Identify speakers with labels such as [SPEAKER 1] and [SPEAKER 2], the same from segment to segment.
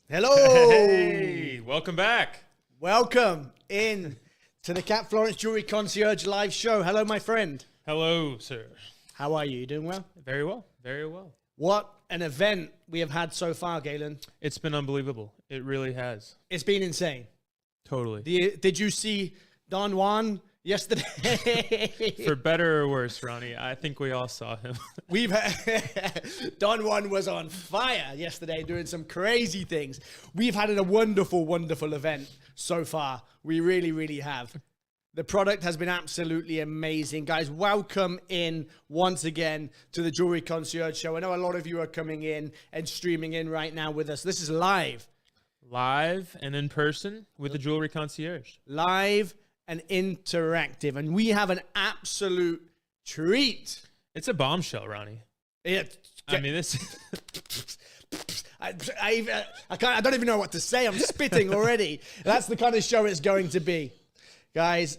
[SPEAKER 1] Hello.
[SPEAKER 2] Hey, welcome back.
[SPEAKER 1] Welcome in to the Florence Jewelry Concierge live show. Hello, my friend.
[SPEAKER 2] Hello, sir.
[SPEAKER 1] How are you? You doing well?
[SPEAKER 2] Very well. Very well.
[SPEAKER 1] What an event we have had so far, Galen.
[SPEAKER 2] It's been unbelievable. It really has.
[SPEAKER 1] It's been insane.
[SPEAKER 2] Totally.
[SPEAKER 1] Did you see Don Juan yesterday?
[SPEAKER 2] For better or worse, Ronnie, I think we all saw him.
[SPEAKER 1] We've had, Don Juan was on fire yesterday doing some crazy things. We've had a wonderful, wonderful event so far. We really, really have. The product has been absolutely amazing. Guys, welcome in once again to the Jewelry Concierge Show. I know a lot of you are coming in and streaming in right now with us. This is live.
[SPEAKER 2] Live and in person with the Jewelry Concierge.
[SPEAKER 1] Live and interactive. And we have an absolute treat.
[SPEAKER 2] It's a bombshell, Ronnie.
[SPEAKER 1] Yeah.
[SPEAKER 2] I mean, this...
[SPEAKER 1] I don't even know what to say. I'm spitting already. That's the kind of show it's going to be. Guys,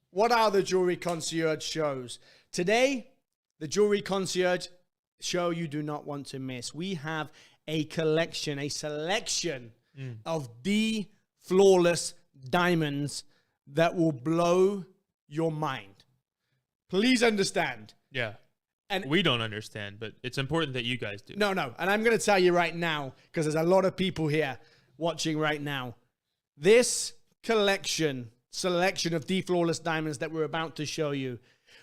[SPEAKER 1] what are the Jewelry Concierge shows? Today, the Jewelry Concierge show you do not want to miss. We have a collection, a selection of the flawless diamonds that will blow your mind. Please understand.
[SPEAKER 2] Yeah.
[SPEAKER 1] And
[SPEAKER 2] we don't understand, but it's important that you guys do.
[SPEAKER 1] No. And I'm going to tell you right now, because there's a lot of people here watching right now. This selection of the flawless diamonds that we're about to show you,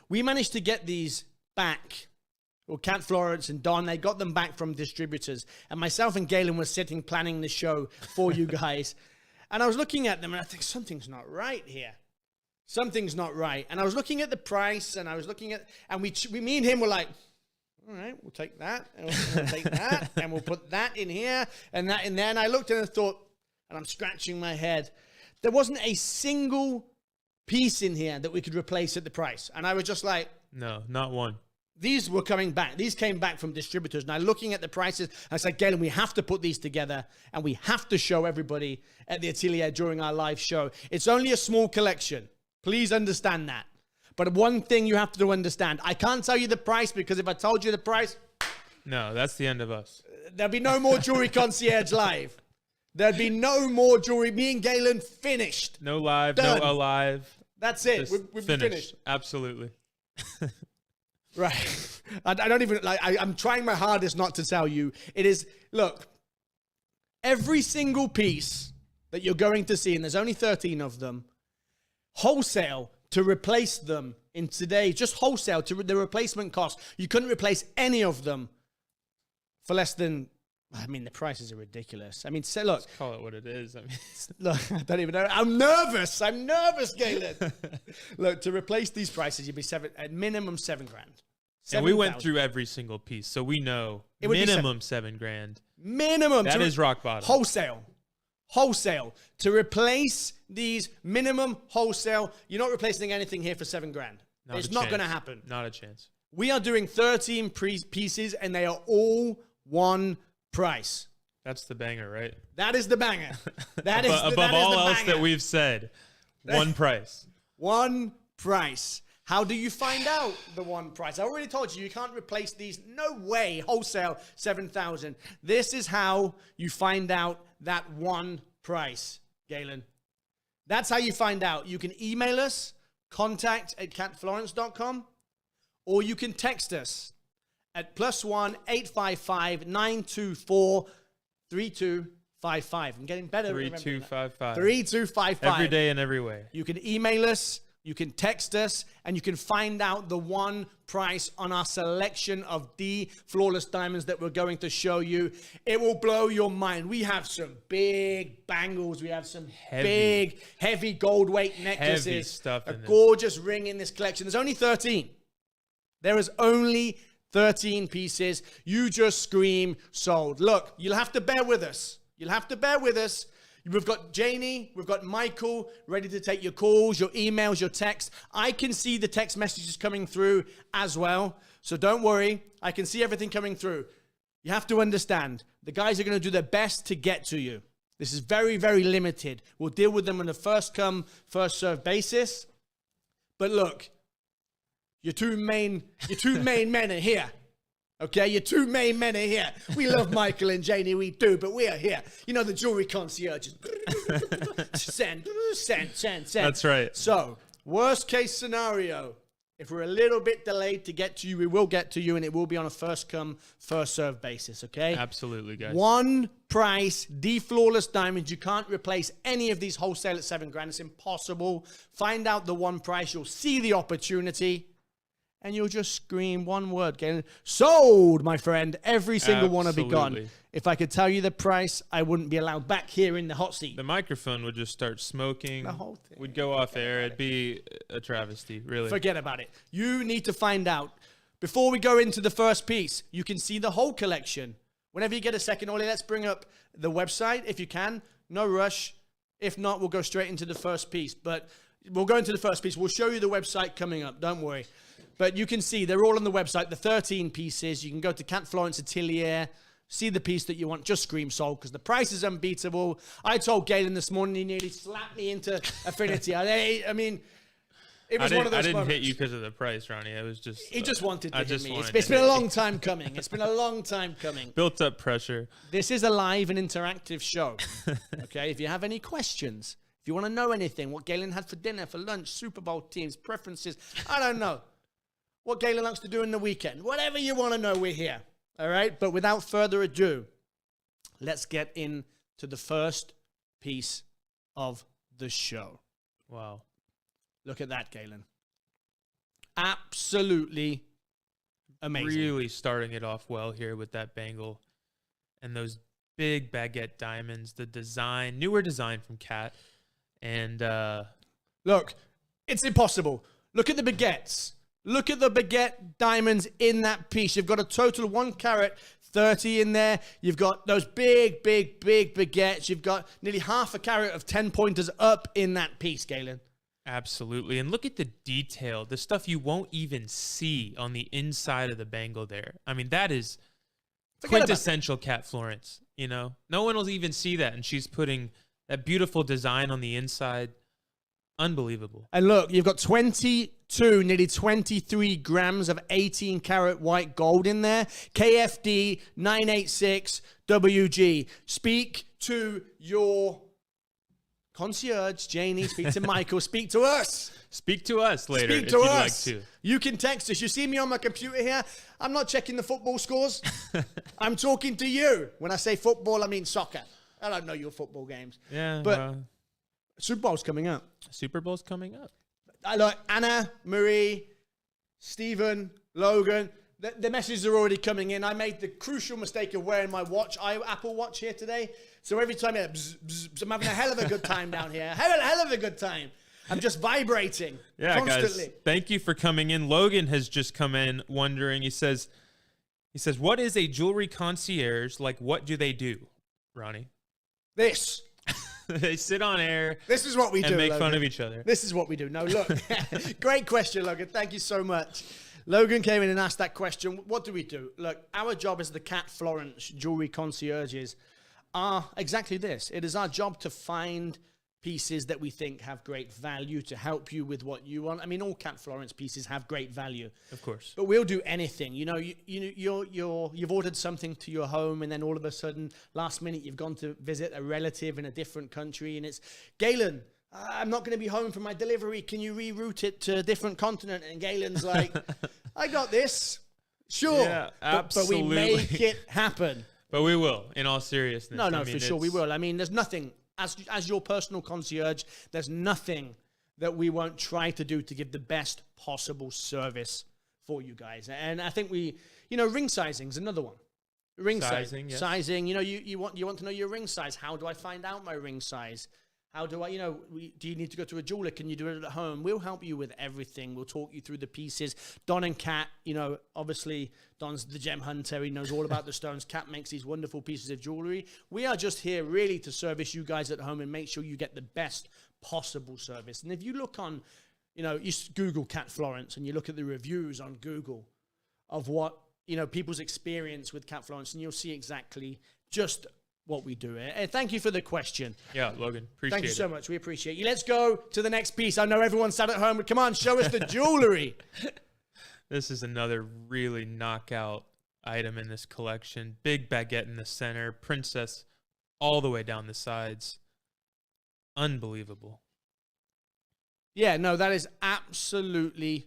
[SPEAKER 1] we managed to get these back. Well, Cat Florence and Don, they got them back from distributors. And myself and Galen were sitting planning the show for you guys. And I was looking at them and I think something's not right here. Something's not right. And I was looking at the price and I was looking at, and me and him were like, all right, we'll take that and we'll take that and we'll put that in here and that in there. And I looked and I thought, and I'm scratching my head, there wasn't a single piece in here that we could replace at the price. And I was just like,
[SPEAKER 2] no, not one.
[SPEAKER 1] These were coming back. These came back from distributors. And I'm looking at the prices. I said, Galen, we have to put these together and we have to show everybody at the atelier during our live show. It's only a small collection. Please understand that. But one thing you have to understand, I can't tell you the price because if I told you the price...
[SPEAKER 2] No, that's the end of us.
[SPEAKER 1] There'll be no more Jewelry Concierge live. There'd be no more jewelry. Me and Galen finished.
[SPEAKER 2] No live,
[SPEAKER 1] Done.
[SPEAKER 2] no alive.
[SPEAKER 1] That's it. We've finished.
[SPEAKER 2] Absolutely.
[SPEAKER 1] Right. I don't even, I'm trying my hardest not to tell you. It is, look, every single piece that you're going to see, and there's only 13 of them, wholesale to replace them in today, just wholesale to the replacement cost. You couldn't replace any of them for less than, I mean, the prices are ridiculous. I mean, say, look.
[SPEAKER 2] Let's call it what it is. I mean,
[SPEAKER 1] look, I don't even know. I'm nervous, Galen. Look, to replace these prices, you'd be at minimum $7,000.
[SPEAKER 2] And we went through every single piece, so we know minimum $7,000.
[SPEAKER 1] Minimum.
[SPEAKER 2] That is rock bottom.
[SPEAKER 1] Wholesale. To replace these minimum wholesale, you're not replacing anything here for $7,000. It's not going to happen.
[SPEAKER 2] Not a chance.
[SPEAKER 1] We are doing 13 pieces, and they are all one price.
[SPEAKER 2] That's the banger, right?
[SPEAKER 1] That is the banger. That is
[SPEAKER 2] above all else
[SPEAKER 1] banger.
[SPEAKER 2] that we've said. One price.
[SPEAKER 1] One price. How do you find out the one price? I already told you can't replace these. No way. Wholesale, $7,000. This is how you find out that one price, Galen. That's how you find out. You can email us, contact@catflorence.com, or you can text us at +1 855 924 3255. I'm getting better.
[SPEAKER 2] 3255.
[SPEAKER 1] 3255.
[SPEAKER 2] Every day and every way.
[SPEAKER 1] You can email us, you can text us, and you can find out the one price on our selection of the flawless diamonds that we're going to show you. It will blow your mind. We have some big bangles. We have some big, heavy gold weight necklaces.
[SPEAKER 2] Heavy stuff in
[SPEAKER 1] a gorgeous ring in this collection. There's only 13. There is only 13 pieces. You just scream sold. Look, you'll have to bear with us. We've got Janie, we've got Michael ready to take your calls, your emails, your texts. I can see the text messages coming through as well. So don't worry. I can see everything coming through. You have to understand, the guys are going to do their best to get to you. This is very, very limited. We'll deal with them on a first come, first served basis. But look, your two main men are here. Okay, your two main men are here. We love Michael and Janie, we do, but we are here. You know, the jewelry concierges. Send.
[SPEAKER 2] That's right.
[SPEAKER 1] So, worst case scenario, if we're a little bit delayed to get to you, we will get to you, and it will be on a first come, first serve basis, okay?
[SPEAKER 2] Absolutely, guys.
[SPEAKER 1] One price, the flawless diamonds. You can't replace any of these wholesale at $7,000. It's impossible. Find out the one price. You'll see the opportunity. And you'll just scream one word, Galen. Sold, my friend. Every single one will be gone. If I could tell you the price, I wouldn't be allowed back here in the hot seat.
[SPEAKER 2] The microphone would just start smoking.
[SPEAKER 1] The whole thing.
[SPEAKER 2] We'd go off air. It'd be a travesty, really.
[SPEAKER 1] Forget about it. You need to find out. Before we go into the first piece, you can see the whole collection. Whenever you get a second, Ollie, let's bring up the website if you can. No rush. If not, we'll go straight into the first piece. But we'll go into the first piece. We'll show you the website coming up. Don't worry. But you can see they're all on the website, the 13 pieces. You can go to Cat Florence Atelier, see the piece that you want, just scream sold, because the price is unbeatable. I told Galen this morning, he nearly slapped me into Affinity. I mean, it was one of those
[SPEAKER 2] I didn't
[SPEAKER 1] moments.
[SPEAKER 2] hit you because of the price, Ronnie. I was just...
[SPEAKER 1] He just wanted to hit me.
[SPEAKER 2] It's
[SPEAKER 1] It's been a long time coming. It's been a long time coming.
[SPEAKER 2] Built up pressure.
[SPEAKER 1] This is a live and interactive show. Okay, if you have any questions, if you want to know anything, what Galen had for dinner, for lunch, Super Bowl teams, preferences, I don't know. What Galen likes to do in the weekend. Whatever you want to know, we're here. All right? But without further ado, let's get into the first piece of the show.
[SPEAKER 2] Wow.
[SPEAKER 1] Look at that, Galen. Absolutely amazing.
[SPEAKER 2] Really starting it off well here with that bangle. And those big baguette diamonds. The design, newer design from Cat. And
[SPEAKER 1] look, it's impossible. Look at the baguettes. Look at the baguette diamonds in that piece. You've got a total 1 carat 30 in there. You've got those big baguettes. You've got nearly half a carat of 10 pointers up in that piece, Galen.
[SPEAKER 2] Absolutely. And look at the detail, the stuff you won't even see on the inside of the bangle there. I mean, that is quintessential Cat Florence, you know? No one will even see that, and she's putting that beautiful design on the inside. Unbelievable.
[SPEAKER 1] And look, you've got 22, nearly 23 grams of 18 karat white gold in there. KFD 986 WG. Speak to your concierge, Janie. Speak to Michael. Speak to us.
[SPEAKER 2] Speak to us later
[SPEAKER 1] Speak to
[SPEAKER 2] if you'd
[SPEAKER 1] us.
[SPEAKER 2] like to.
[SPEAKER 1] You can text us. You see me on my computer here. I'm not checking the football scores. I'm talking to you. When I say football, I mean soccer. I don't know your football games.
[SPEAKER 2] Yeah,
[SPEAKER 1] but Super Bowl's coming up.
[SPEAKER 2] Super Bowl's coming up.
[SPEAKER 1] I like Anna, Marie, Stephen, Logan. The messages are already coming in. I made the crucial mistake of wearing my watch, Apple Watch here today. So every time I bzz, bzz, I'm having a hell of a good time down here. Hell of a good time. I'm just vibrating constantly.
[SPEAKER 2] Guys, thank you for coming in. Logan has just come in wondering. He says, what is a jewelry concierge? Like, what do they do, Ronnie?
[SPEAKER 1] This.
[SPEAKER 2] They sit on air.
[SPEAKER 1] This is what we do,
[SPEAKER 2] and make
[SPEAKER 1] Logan.
[SPEAKER 2] fun of each other.
[SPEAKER 1] This is what we do. No, look. Great question, Logan. Thank you so much. Logan came in and asked that question. What do we do? Look, our job as the Cat Florence jewelry concierges are exactly this. It is our job to find pieces that we think have great value to help you with what you want. I mean, all Cat Florence pieces have great value.
[SPEAKER 2] Of course.
[SPEAKER 1] But we'll do anything. You know, you've ordered something to your home, and then all of a sudden, last minute, you've gone to visit a relative in a different country, and it's, Galen, I'm not going to be home for my delivery. Can you reroute it to a different continent? And Galen's like, I got this. Sure.
[SPEAKER 2] Yeah, absolutely.
[SPEAKER 1] But we make it happen.
[SPEAKER 2] But we will, in all seriousness.
[SPEAKER 1] No, for sure we will. I mean, there's nothing, as your personal concierge, there's nothing that we won't try to do to give the best possible service for you guys. And I think ring sizing is another one. Ring sizing, yes. Sizing. You know, you want to know your ring size. How do I find out my ring size? How do I, do you need to go to a jeweler? Can you do it at home? We'll help you with everything. We'll talk you through the pieces. Don and Kat, obviously Don's the gem hunter. He knows all about the stones. Kat makes these wonderful pieces of jewelry. We are just here really to service you guys at home and make sure you get the best possible service. And if you look on, you Google Cat Florence and you look at the reviews on Google of what, people's experience with Cat Florence, and you'll see exactly just what we do. Thank you for the question.
[SPEAKER 2] Yeah, Logan, appreciate it.
[SPEAKER 1] Thank you so much. We appreciate you. Let's go to the next piece. I know everyone sat at home, but come on, show us the jewelry.
[SPEAKER 2] This is another really knockout item in this collection. Big baguette in the center, princess all the way down the sides. Unbelievable.
[SPEAKER 1] Yeah, no, that is absolutely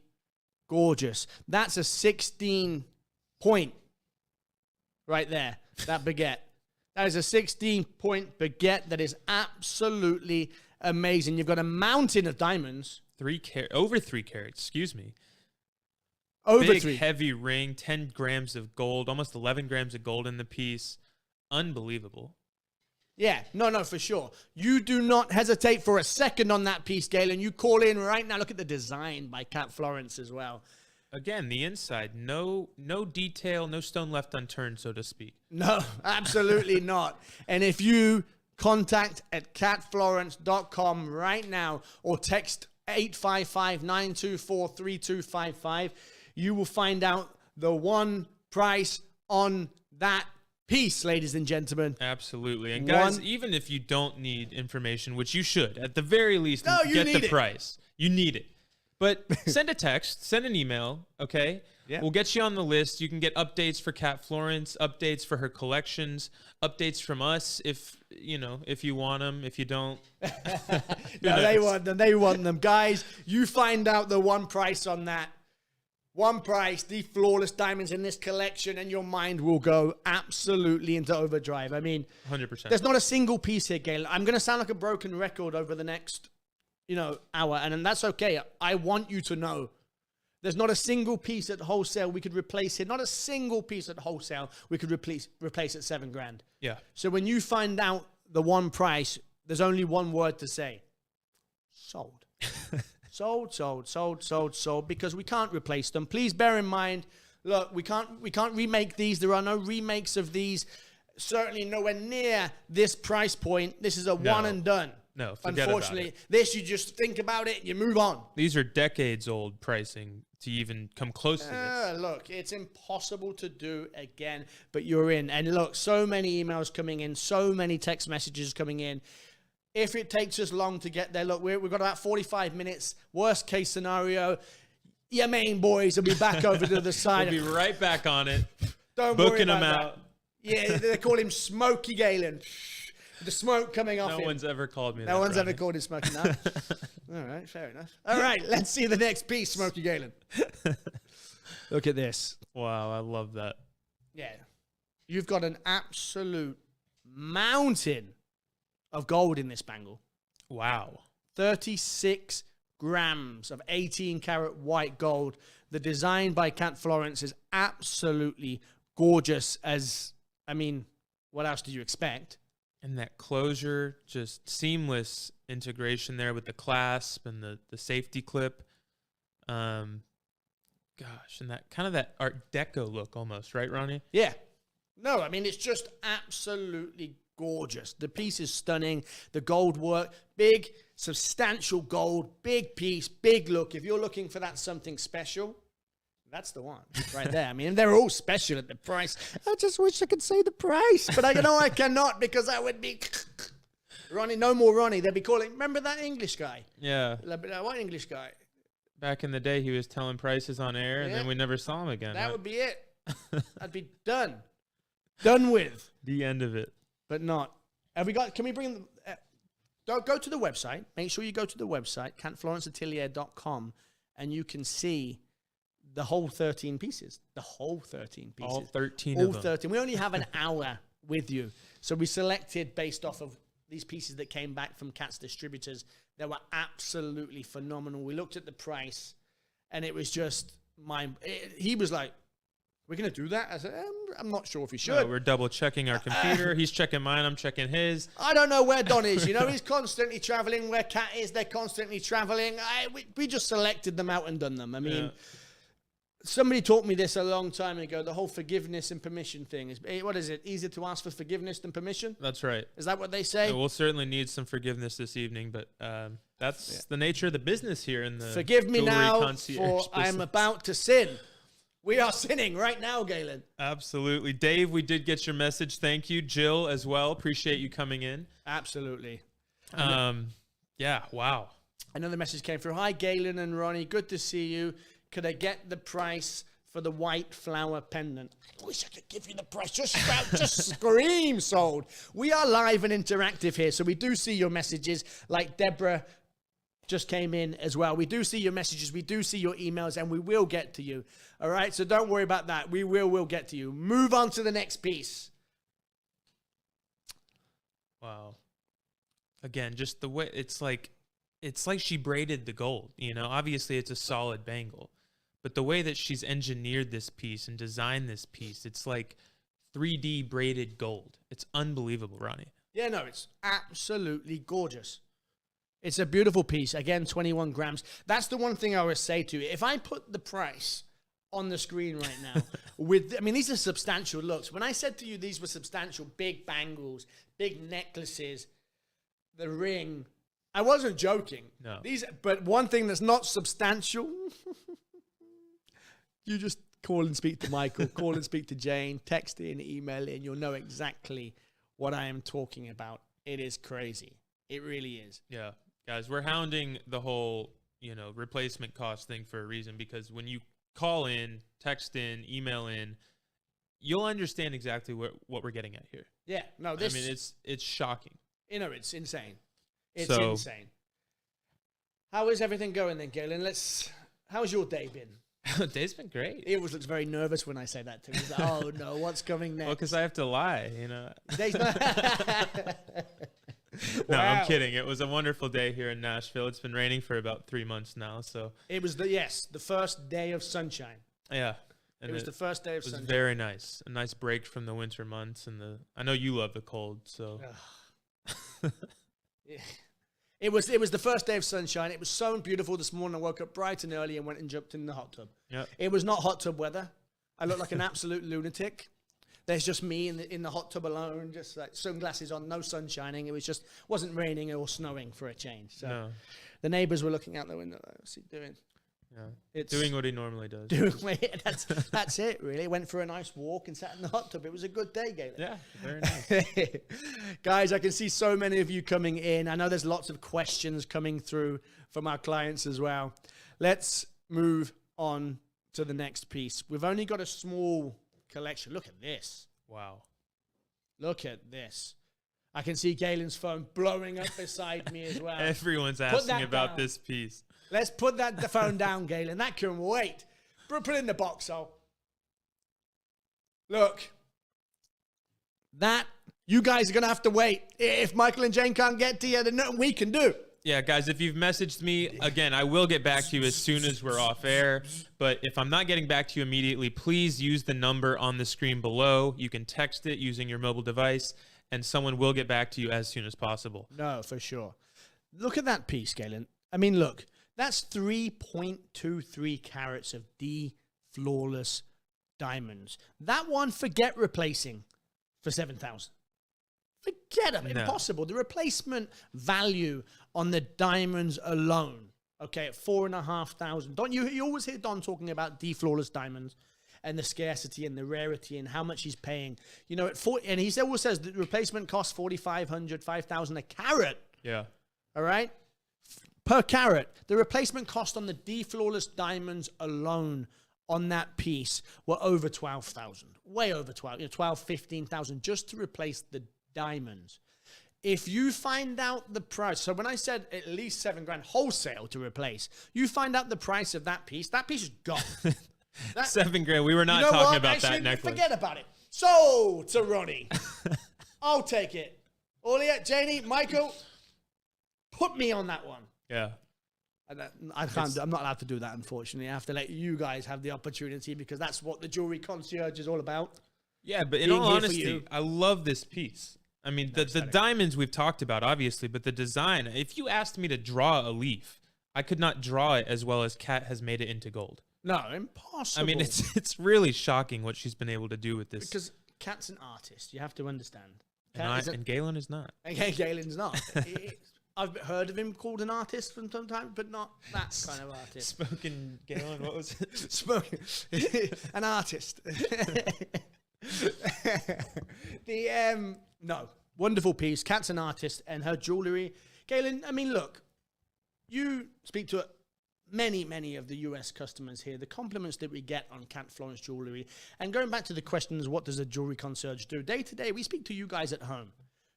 [SPEAKER 1] gorgeous. That's a 16 point right there, that baguette. That is a 16-point baguette that is absolutely amazing. You've got a mountain of diamonds.
[SPEAKER 2] Over 3 carats, excuse me.
[SPEAKER 1] Over
[SPEAKER 2] Big,
[SPEAKER 1] 3.
[SPEAKER 2] heavy ring, 10 grams of gold, almost 11 grams of gold in the piece. Unbelievable.
[SPEAKER 1] Yeah, no, for sure. You do not hesitate for a second on that piece, Galen. You call in right now. Look at the design by Cat Florence as well.
[SPEAKER 2] Again, the inside, no detail, no stone left unturned, so to speak.
[SPEAKER 1] No, absolutely not. And if you contact at catflorence.com right now or text 855-924-3255, you will find out the one price on that piece, ladies and gentlemen.
[SPEAKER 2] Absolutely. And guys, even if you don't need information, which you should, at the very least, get the price. You need it. But send a text, send an email, okay?
[SPEAKER 1] Yeah.
[SPEAKER 2] We'll get you on the list. You can get updates for Cat Florence, updates for her collections, updates from us if you want them. If you don't,
[SPEAKER 1] no, they want them. They want them. Guys, you find out the one price on that. One price, the flawless diamonds in this collection, and your mind will go absolutely into overdrive. I mean,
[SPEAKER 2] 100%.
[SPEAKER 1] There's not a single piece here, Gail. I'm going to sound like a broken record over the next hour, and that's okay. I want you to know there's not a single piece at wholesale we could replace here. Not a single piece at wholesale we could replace at $7,000.
[SPEAKER 2] Yeah.
[SPEAKER 1] So when you find out the one price, there's only one word to say: sold. sold, because we can't replace them. Please bear in mind, look, we can't remake these. There are no remakes of these. Certainly nowhere near this price point. This is a one and done.
[SPEAKER 2] No, forget
[SPEAKER 1] unfortunately,
[SPEAKER 2] about it.
[SPEAKER 1] This, you just think about it, you move on.
[SPEAKER 2] These are decades old pricing to even come close to this.
[SPEAKER 1] Look, it's impossible to do again, but you're in. And look, so many emails coming in, so many text messages coming in. If it takes us long to get there, look, we've got about 45 minutes. Worst case scenario, your main boys will be back over to the side.
[SPEAKER 2] We'll be right back on it.
[SPEAKER 1] Don't worry
[SPEAKER 2] booking
[SPEAKER 1] about
[SPEAKER 2] them
[SPEAKER 1] that.
[SPEAKER 2] out.
[SPEAKER 1] Yeah, they call him Smoky Galen. The smoke coming off him.
[SPEAKER 2] No one's ever called me that.
[SPEAKER 1] No one's ever called him Smoky. No. All right, fair enough. All right, let's see the next piece, Smoky Galen. Look at this.
[SPEAKER 2] Wow, I love that.
[SPEAKER 1] Yeah. You've got an absolute mountain of gold in this bangle.
[SPEAKER 2] Wow.
[SPEAKER 1] 36 grams of 18-karat white gold. The design by Cat Florence is absolutely gorgeous what else do you expect?
[SPEAKER 2] And that closure, just seamless integration there with the clasp and the safety clip. Gosh, and that kind of that Art Deco look almost, right, Ronnie?
[SPEAKER 1] Yeah. No, it's just absolutely gorgeous. The piece is stunning. The gold work, big, substantial gold, big piece, big look. If you're looking for that something special, that's the one right there. They're all special at the price. I just wish I could say the price, but I cannot, because that would be Ronnie. No more Ronnie. They'd be calling. Remember that English guy?
[SPEAKER 2] Yeah.
[SPEAKER 1] What English guy?
[SPEAKER 2] Back in the day, he was telling prices on air, and then we never saw him again.
[SPEAKER 1] That would be it. I'd be done with
[SPEAKER 2] the end of it.
[SPEAKER 1] But not. Have we got? Can we bring them? Go to the website. Make sure you go to the website, catflorenceatelier.com, and you can see the whole 13 pieces. The whole 13 pieces.
[SPEAKER 2] All 13
[SPEAKER 1] All
[SPEAKER 2] of them.
[SPEAKER 1] 13. We only have an hour with you. So we selected based off of these pieces that came back from Cat's distributors. They were absolutely phenomenal. We looked at the price, and it was just he was like, we're going to do that? I said, I'm not sure if we should.
[SPEAKER 2] No, we're double checking our computer. He's checking mine. I'm checking his.
[SPEAKER 1] I don't know where Don is. He's constantly traveling. Where Cat is, they're constantly traveling. We just selected them out and done them. Somebody taught me this a long time ago, the whole forgiveness and permission thing. What is it? Easier to ask for forgiveness than permission?
[SPEAKER 2] That's right.
[SPEAKER 1] Is that what they say?
[SPEAKER 2] We'll certainly need some forgiveness this evening, but that's the nature of the business here in the
[SPEAKER 1] Forgive me now,
[SPEAKER 2] concierge
[SPEAKER 1] for
[SPEAKER 2] business.
[SPEAKER 1] I am about to sin. We are sinning right now, Galen.
[SPEAKER 2] Absolutely. Dave, we did get your message. Thank you. Jill as well. Appreciate you coming in.
[SPEAKER 1] Absolutely.
[SPEAKER 2] Yeah, wow.
[SPEAKER 1] Another message came through. Hi, Galen and Ronnie. Good to see you. Could I get the price for the white flower pendant. I wish I could give you the price. Just shout, just scream sold. We are live and interactive here, so we do see your messages, like Deborah just came in as well. We do see your messages, we do see your emails, and we will get to you. All right, so don't worry about that. We'll get to you. Move on to the next piece.
[SPEAKER 2] Wow. Again, just the way it's like she braided the gold, you know. Obviously it's a solid bangle, but the way that she's engineered this piece and designed this piece, it's like 3D braided gold. It's unbelievable, Ronnie.
[SPEAKER 1] Yeah, no, it's absolutely gorgeous. It's a beautiful piece. Again, 21 grams. That's the one thing I would say to you. If I put the price on the screen right now, these are substantial looks. When I said to you these were substantial, big bangles, big necklaces, the ring, I wasn't joking.
[SPEAKER 2] No.
[SPEAKER 1] But one thing that's not substantial, you just call and speak to Michael, call and speak to Jane, text in, email in. You'll know exactly what I am talking about. It is crazy. It really is.
[SPEAKER 2] Yeah. Guys, we're hounding the whole, replacement cost thing for a reason, because when you call in, text in, email in, you'll understand exactly what we're getting at here.
[SPEAKER 1] Yeah. No,
[SPEAKER 2] it's shocking.
[SPEAKER 1] It's insane. It's insane. How is everything going then, Galen? How's your day been?
[SPEAKER 2] Day's been great.
[SPEAKER 1] He always looks very nervous when I say that to him. He's like, oh no, what's coming next?
[SPEAKER 2] Well, because I have to lie,
[SPEAKER 1] Day's
[SPEAKER 2] No, wow. I'm kidding. It was a wonderful day here in Nashville. It's been raining for about 3 months now, so
[SPEAKER 1] it was the first day of sunshine.
[SPEAKER 2] Yeah,
[SPEAKER 1] and it was the first day of sunshine.
[SPEAKER 2] It was very nice. A nice break from the winter months I know you love the cold, so.
[SPEAKER 1] Yeah. It was the first day of sunshine. It was so beautiful this morning. I woke up bright and early and went and jumped in the hot tub.
[SPEAKER 2] Yep.
[SPEAKER 1] It was not hot tub weather. I looked like an absolute lunatic. There's just me in the hot tub alone, just like sunglasses on, no sun shining. It wasn't raining or snowing for a change. So The neighbors were looking out the window. What's he doing?
[SPEAKER 2] Yeah, it's doing what he normally does.
[SPEAKER 1] That's it, really. Went for a nice walk and sat in the hot tub. It was a good day, Galen.
[SPEAKER 2] Yeah, very nice.
[SPEAKER 1] Guys, I can see so many of you coming in. I know there's lots of questions coming through from our clients as well. Let's move on to the next piece. We've only got a small collection. Look at this.
[SPEAKER 2] Wow.
[SPEAKER 1] Look at this. I can see Galen's phone blowing up beside me as well.
[SPEAKER 2] Everyone's asking about this piece.
[SPEAKER 1] Let's put the phone down, Galen. That can wait. Put it in the box, Look. That, you guys are going to have to wait. If Michael and Jane can't get to you, there's nothing we can do.
[SPEAKER 2] Yeah, guys, if you've messaged me, again, I will get back to you as soon as we're off air. But if I'm not getting back to you immediately, please use the number on the screen below. You can text it using your mobile device, and someone will get back to you as soon as possible.
[SPEAKER 1] No, for sure. Look at that piece, Galen. I mean, look. That's 3.23 carats of flawless diamonds. That one, forget replacing for 7,000. Forget it. No. Impossible. The replacement value on the diamonds alone, okay, at 4,500. Don't you always hear Don talking about flawless diamonds and the scarcity and the rarity and how much he's paying. And he always says the replacement costs 4,500, 5,000 a carat.
[SPEAKER 2] Yeah.
[SPEAKER 1] All right. Per carat, the replacement cost on the flawless diamonds alone on that piece were over 12,000, way over 12, 15,000 just to replace the diamonds. If you find out the price, so when I said at least $7,000 wholesale to replace, you find out the price of that piece is gone.
[SPEAKER 2] $7,000. We were not talking about that necklace.
[SPEAKER 1] Forget about it. So to Ronnie, I'll take it. Olia, Janie, Michael, put me on that one.
[SPEAKER 2] Yeah.
[SPEAKER 1] I'm not allowed to do that, unfortunately. I have to let you guys have the opportunity because that's what the Jewelry Concierge is all about.
[SPEAKER 2] Yeah, but in all honesty, I love this piece. I mean, the diamonds we've talked about, obviously, but the design, if you asked me to draw a leaf, I could not draw it as well as Kat has made it into gold.
[SPEAKER 1] No, impossible.
[SPEAKER 2] I mean, it's really shocking what she's been able to do with this.
[SPEAKER 1] Because Kat's an artist. You have to understand.
[SPEAKER 2] And Galen is not.
[SPEAKER 1] And Galen's not. I've heard of him called an artist from some time, but not that kind of artist.
[SPEAKER 2] Spoken Galen, what was it?
[SPEAKER 1] Spoken. An artist. No, wonderful piece. Kat's an artist, and her jewelry. Galen, I mean, look, you speak to many of the US customers here, the compliments that we get on Cat Florence jewelry. And going back to the questions, what does a jewelry concierge do? Day to day, we speak to you guys at home.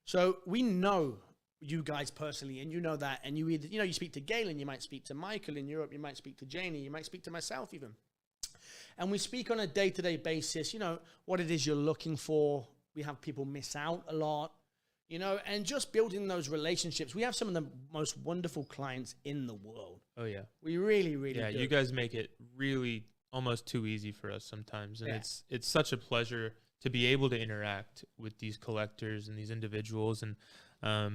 [SPEAKER 1] So we know you guys personally, and you know that. And you either, you speak to Galen, you might speak to Michael in Europe, you might speak to Janie, you might speak to myself even. And we speak on a day-to-day basis, what it is you're looking for. We have people miss out a lot, and just building those relationships. We have some of the most wonderful clients in the world.
[SPEAKER 2] Oh, yeah.
[SPEAKER 1] We really, really do.
[SPEAKER 2] Yeah, you guys make it really almost too easy for us sometimes. And it's such a pleasure to be able to interact with these collectors and these individuals. And, I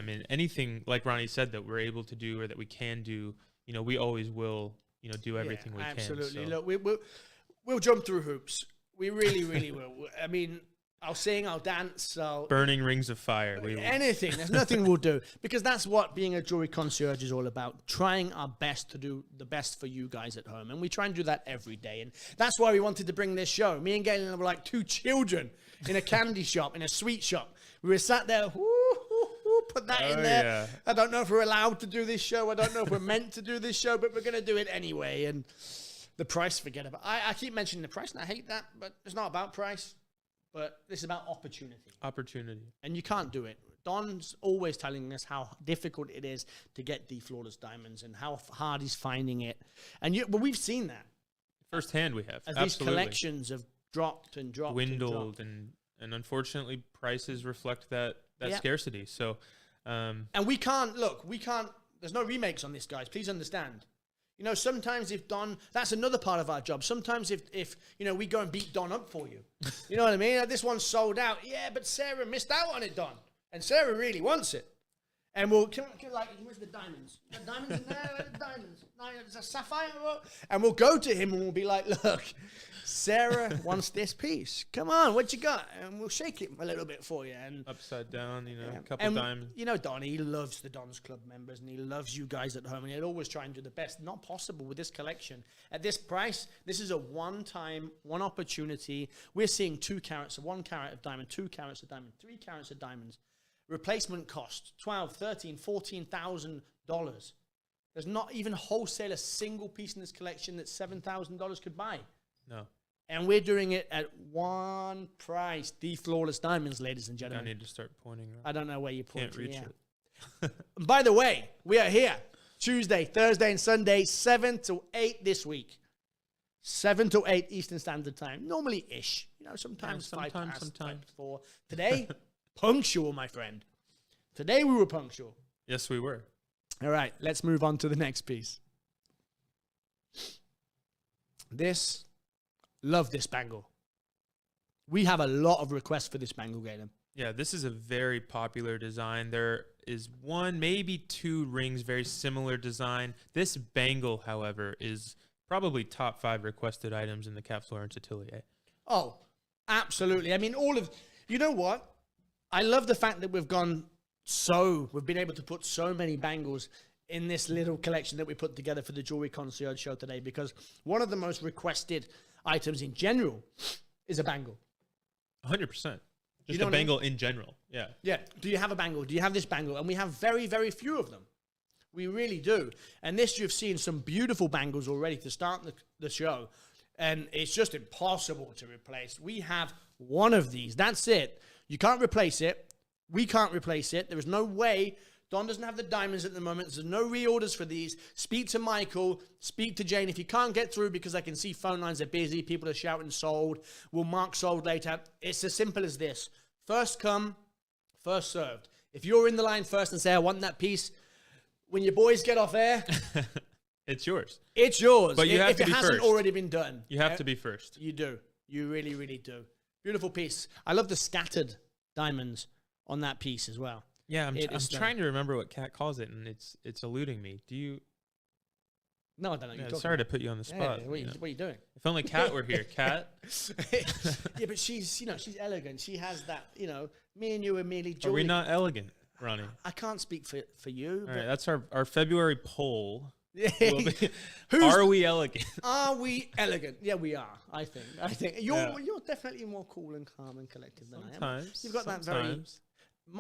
[SPEAKER 2] mean, anything, like Ronnie said, that we're able to do or that we can do, we always will, do everything we can.
[SPEAKER 1] Absolutely.
[SPEAKER 2] So.
[SPEAKER 1] Look, we'll jump through hoops. We really, really will. I mean, I'll sing, I'll dance,
[SPEAKER 2] burning rings of fire.
[SPEAKER 1] Anything. There's nothing we'll do. Because that's what being a jewelry concierge is all about. Trying our best to do the best for you guys at home. And we try and do that every day. And that's why we wanted to bring this show. Me and Galen were like two children in a candy shop, in a sweet shop. We were sat there, put that in there. Yeah. I don't know if we're allowed to do this show. I don't know if we're meant to do this show, but we're going to do it anyway. And the price, forget about it. I keep mentioning the price, and I hate that, but it's not about price. But this is about opportunity.
[SPEAKER 2] Opportunity.
[SPEAKER 1] And you can't do it. Don's always telling us how difficult it is to get the flawless diamonds and how hard he's finding it. And we've seen that.
[SPEAKER 2] Firsthand we have.
[SPEAKER 1] As
[SPEAKER 2] Absolutely.
[SPEAKER 1] These collections have dropped and dropped
[SPEAKER 2] dwindled and unfortunately prices reflect that scarcity. So
[SPEAKER 1] and we can't, there's no remakes on this, guys. Please understand. Sometimes if Don, that's another part of our job. Sometimes if we go and beat Don up for you. You know what I mean? Like, this one's sold out. Yeah, but Sarah missed out on it, Don. And Sarah really wants it. And we'll, where's the diamonds? The diamonds in there? Where's the diamonds? No, there's a sapphire. And we'll go to him and we'll be like, look, Sarah wants this piece. Come on, what you got? And we'll shake it a little bit for you. And
[SPEAKER 2] upside down, a couple diamonds.
[SPEAKER 1] Don, he loves the Don's Club members and he loves you guys at home. And he'll always try and do the best. Not possible with this collection. At this price, this is a one-time, one opportunity. We're seeing 2 carats, 1 carat of diamond, 2 carats of diamond, 3 carats of diamonds. Replacement cost, $12,000, $13,000, $14,000. There's not even wholesale a single piece in this collection that $7,000 could buy.
[SPEAKER 2] No.
[SPEAKER 1] And we're doing it at one price. The flawless diamonds, ladies and gentlemen.
[SPEAKER 2] I need to start pointing.
[SPEAKER 1] I don't know where you point.
[SPEAKER 2] Can't reach it.
[SPEAKER 1] By the way, we are here Tuesday, Thursday, and Sunday, 7 to 8 this week. 7 to 8 Eastern Standard Time. Normally ish. Sometimes 5 past, sometimes 4. Today, punctual, my friend. Today we were punctual.
[SPEAKER 2] Yes, we were.
[SPEAKER 1] All right, let's move on to the next piece. Love this bangle. We have a lot of requests for this bangle, Galen.
[SPEAKER 2] Yeah, this is a very popular design. There is 1, maybe 2 rings, very similar design. This bangle, however, is probably top 5 requested items in the Cat Florence atelier.
[SPEAKER 1] Oh, absolutely. I mean, you know what? I love the fact that we've been able to put so many bangles in this little collection that we put together for the Jewelry Concierge show today, because one of the most requested items in general is a bangle.
[SPEAKER 2] 100%. Just a bangle in general. Yeah.
[SPEAKER 1] Yeah. Do you have a bangle? Do you have this bangle? And we have very, very few of them. We really do. And you've seen some beautiful bangles already to start the show. And it's just impossible to replace. We have one of these. That's it. You can't replace it. We can't replace it. There is no way. Don doesn't have the diamonds at the moment. There's no reorders for these. Speak to Michael. Speak to Jane. If you can't get through because I can see phone lines are busy, people are shouting sold, we'll mark sold later. It's as simple as this. First come, first served. If you're in the line first and say, I want that piece, when your boys get off air,
[SPEAKER 2] it's yours.
[SPEAKER 1] It's yours.
[SPEAKER 2] But you have to be first. If it hasn't
[SPEAKER 1] already been done.
[SPEAKER 2] You have to be first.
[SPEAKER 1] You do. You really, really do. Beautiful piece. I love the scattered diamonds on that piece as well.
[SPEAKER 2] Yeah, I'm trying to remember what Kat calls it, and it's eluding me. Do you?
[SPEAKER 1] No, I don't know.
[SPEAKER 2] Sorry to put you on the spot.
[SPEAKER 1] Yeah, what are you doing?
[SPEAKER 2] If only Kat were here. Kat?
[SPEAKER 1] Yeah, but she's elegant. She has that, me and you are merely
[SPEAKER 2] Are we not elegant, Ronnie?
[SPEAKER 1] I can't speak for you.
[SPEAKER 2] All right, that's our February poll.
[SPEAKER 1] Yeah.
[SPEAKER 2] Are we elegant?
[SPEAKER 1] Are we elegant? Yeah, we are. I think you're definitely more cool and calm and collected than I am. You've got that very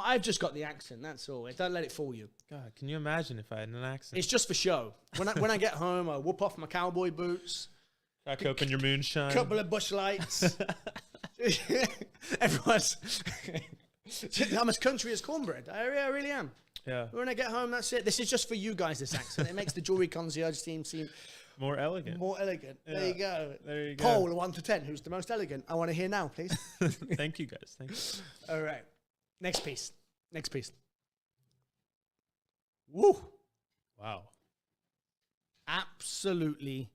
[SPEAKER 1] I've just got the accent. That's all. Don't let it fool you.
[SPEAKER 2] God, can you imagine if I had an accent?
[SPEAKER 1] It's just for show. When I get home, I whoop off my cowboy boots.
[SPEAKER 2] Crack open your moonshine.
[SPEAKER 1] Couple of bush lights. Everyone's... I'm as country as cornbread. I really am.
[SPEAKER 2] Yeah.
[SPEAKER 1] When I get home, that's it. This is just for you guys, this accent. It makes the Jewelry Concierge team seem...
[SPEAKER 2] More elegant.
[SPEAKER 1] Yeah. There you go.
[SPEAKER 2] There you go.
[SPEAKER 1] Poll 1 to 10. Who's the most elegant? I want to hear now, please.
[SPEAKER 2] Thank you, guys. Thank you.
[SPEAKER 1] All right. Next piece. Woo.
[SPEAKER 2] Wow.
[SPEAKER 1] Absolutely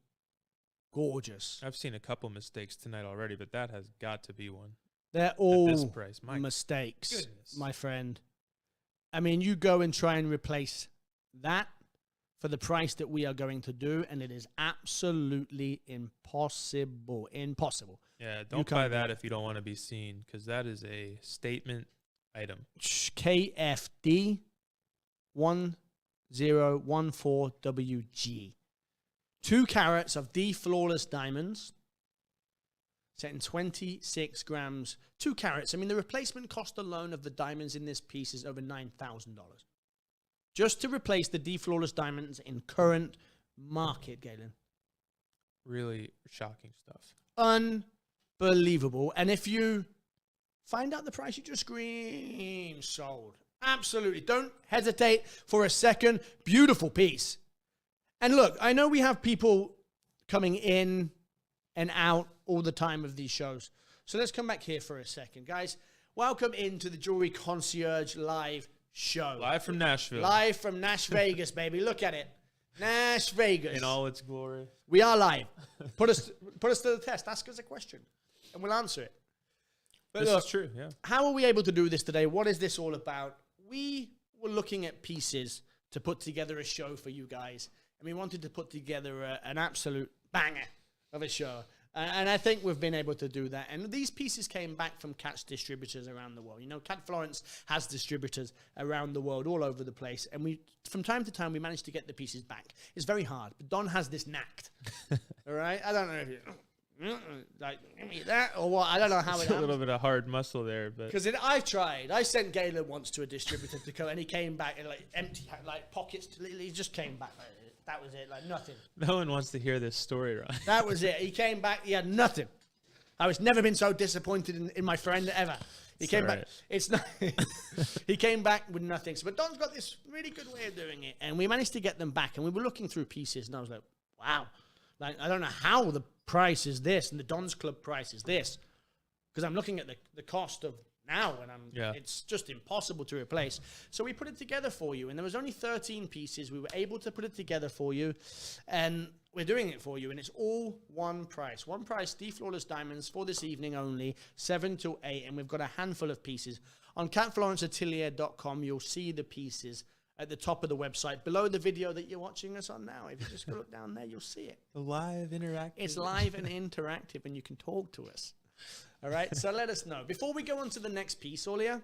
[SPEAKER 1] gorgeous.
[SPEAKER 2] I've seen a couple mistakes tonight already, but that has got to be one.
[SPEAKER 1] They're
[SPEAKER 2] At
[SPEAKER 1] all
[SPEAKER 2] this price. My
[SPEAKER 1] mistakes,
[SPEAKER 2] goodness.
[SPEAKER 1] my friend. I mean, you go and try and replace that for the price that we are going to do, and it is absolutely impossible. Impossible.
[SPEAKER 2] Yeah, don't buy that if you don't want to be seen, because that is a statement item.
[SPEAKER 1] KFD 1014WG. 2 carats of D flawless diamonds, set in 26 grams. 2 carats. I mean, the replacement cost alone of the diamonds in this piece is over $9,000. Just to replace the D flawless diamonds in current market, Galen.
[SPEAKER 2] Really shocking stuff.
[SPEAKER 1] Unbelievable. And if you find out the price, you just scream sold. Absolutely. Don't hesitate for a second. Beautiful piece. And look, I know we have people coming in and out all the time of these shows. So let's come back here for a second. Guys, welcome into the Jewelry Concierge live show.
[SPEAKER 2] Live from Nashville.
[SPEAKER 1] Live from Nash Vegas, baby. Look at it. Nash Vegas.
[SPEAKER 2] In all its glory.
[SPEAKER 1] We are live. Put us to the test. Ask us a question, and we'll answer it. But
[SPEAKER 2] This
[SPEAKER 1] look,
[SPEAKER 2] is true, yeah.
[SPEAKER 1] how are we able to do this today? What is this all about? We were looking at pieces to put together a show for you guys, and we wanted to put together an absolute banger of a show. And I think we've been able to do that. And these pieces came back from Cat's distributors around the world. You know, Cat Florence has distributors around the world, all over the place. And we, from time to time, we managed to get the pieces back. It's very hard. But Don has this knack. All right? I don't know if you... like, give me that or what? I don't know how
[SPEAKER 2] It's
[SPEAKER 1] it
[SPEAKER 2] a
[SPEAKER 1] happens.
[SPEAKER 2] little bit of hard muscle there, but...
[SPEAKER 1] Because I've tried. I sent Galen once to a distributor to come, and he came back in like empty, like pockets. He just came back. Like, that was it, like nothing.
[SPEAKER 2] No one wants to hear this story, right?
[SPEAKER 1] That was it. He came back. He had nothing. I was never been so disappointed in my friend ever. He came back. It's not. He came back with nothing. So, but Don's got this really good way of doing it, and we managed to get them back. And we were looking through pieces, and I was like, wow. Like, I don't know how the price is this, and the Don's Club price is this, because I'm looking at the cost of now, and it's just impossible to replace. So we put it together for you, and there was only 13 pieces. We were able to put it together for you, and we're doing it for you, and it's all one price. One price, D Flawless Diamonds for this evening only, 7 to 8, and we've got a handful of pieces. On catflorenceatelier.com, you'll see the pieces at the top of the website, below the video that you're watching us on now. If you just look down there, you'll see it.
[SPEAKER 2] Live interactive.
[SPEAKER 1] It's live and interactive, and you can talk to us. All right, so let us know. Before we go on to the next piece, Aulia,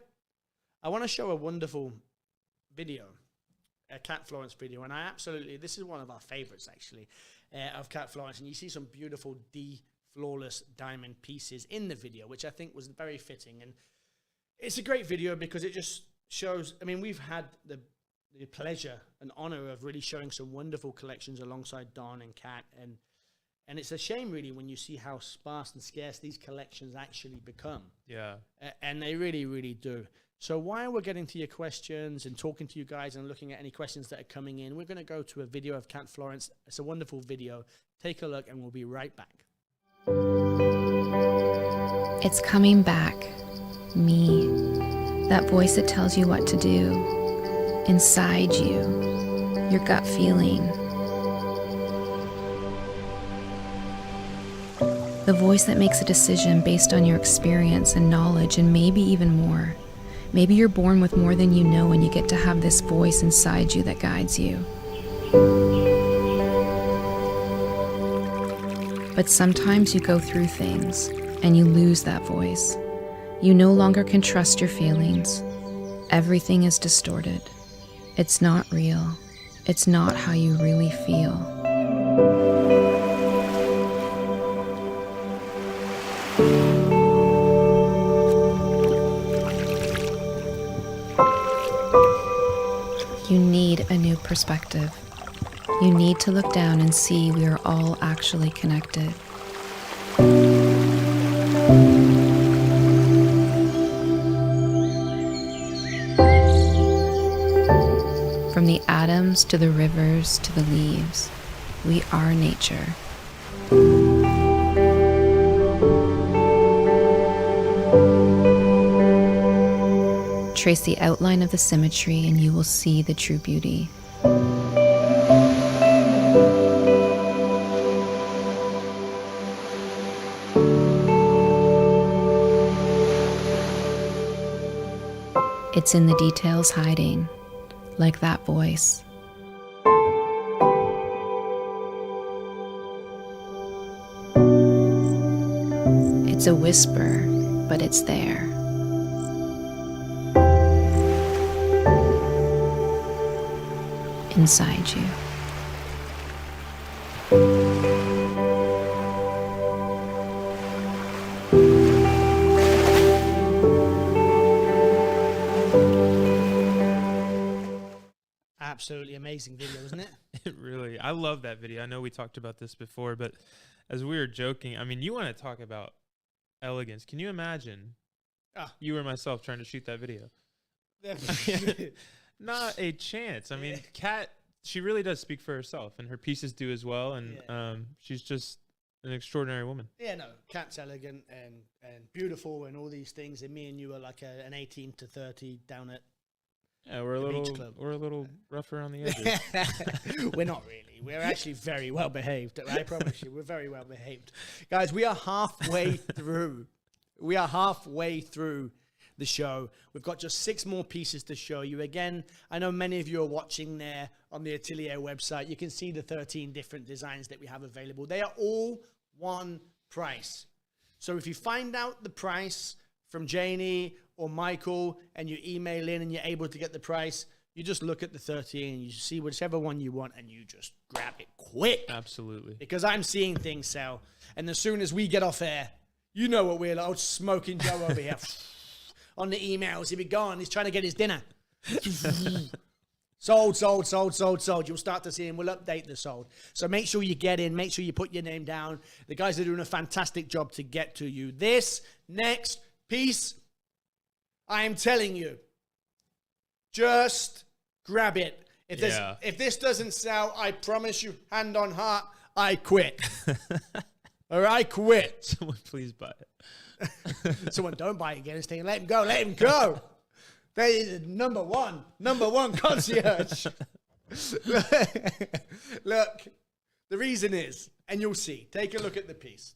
[SPEAKER 1] I want to show a wonderful video, a Cat Florence video, and this is one of our favorites, actually, of Cat Florence, and you see some beautiful D flawless diamond pieces in the video, which I think was very fitting, and it's a great video because it just shows, I mean, we've had the pleasure and honor of really showing some wonderful collections alongside Don and Cat, and it's a shame, really, when you see how sparse and scarce these collections actually become.
[SPEAKER 2] Yeah.
[SPEAKER 1] And they really, really do. So while we're getting to your questions and talking to you guys and looking at any questions that are coming in, we're going to go to a video of Cat Florence. It's a wonderful video. Take a look, and we'll be right back.
[SPEAKER 3] It's coming back. Me. That voice that tells you what to do. Inside you. Your gut feeling. The voice that makes a decision based on your experience and knowledge, and maybe even more. Maybe you're born with more than you know, and you get to have this voice inside you that guides you. But sometimes you go through things, and you lose that voice. You no longer can trust your feelings. Everything is distorted. It's not real. It's not how you really feel. You need a new perspective. You need to look down and see we are all actually connected. From the atoms to the rivers to the leaves, we are nature. Trace the outline of the symmetry and you will see the true beauty. It's in the details hiding, like that voice. It's a whisper, but it's there. Inside you.
[SPEAKER 1] Absolutely amazing video, isn't it?
[SPEAKER 2] It really, I love that video. I know we talked about this before, but as we were joking, I mean, you want to talk about elegance. Can you imagine you or myself trying to shoot that video? Not a chance. I mean, Kat, she really does speak for herself, and her pieces do as well. And she's just an extraordinary woman.
[SPEAKER 1] Yeah, no, Kat's elegant and beautiful and all these things. And me and you are like an 18 to 30 down at
[SPEAKER 2] we're a little rougher on the edges.
[SPEAKER 1] We're not really. We're actually very well behaved. I promise you, we're very well behaved, guys. We are halfway through. We are halfway through the show. We've got just 6 more pieces to show you. Again, I know many of you are watching there on the Atelier website. You can see the 13 different designs that we have available. They are all one price. So if you find out the price from Janie or Michael and you email in and you're able to get the price, you just look at the 13 and you see whichever one you want and you just grab it quick.
[SPEAKER 2] Absolutely.
[SPEAKER 1] Because I'm seeing things sell. And as soon as we get off air, you know what we're like. Oh, smoking Joe over here. On the emails, he'll be gone. He's trying to get his dinner. Sold. You'll start to see him. We'll update the sold. So make sure you get in. Make sure you put your name down. The guys are doing a fantastic job to get to you. This next piece, I am telling you, just grab it. If this doesn't sell, I promise you, hand on heart, I quit. Or I quit.
[SPEAKER 2] Someone please buy it.
[SPEAKER 1] Someone don't buy it again. It's thinking, let him go. They is number one concierge. Look, the reason is, and you'll see, take a look at the piece.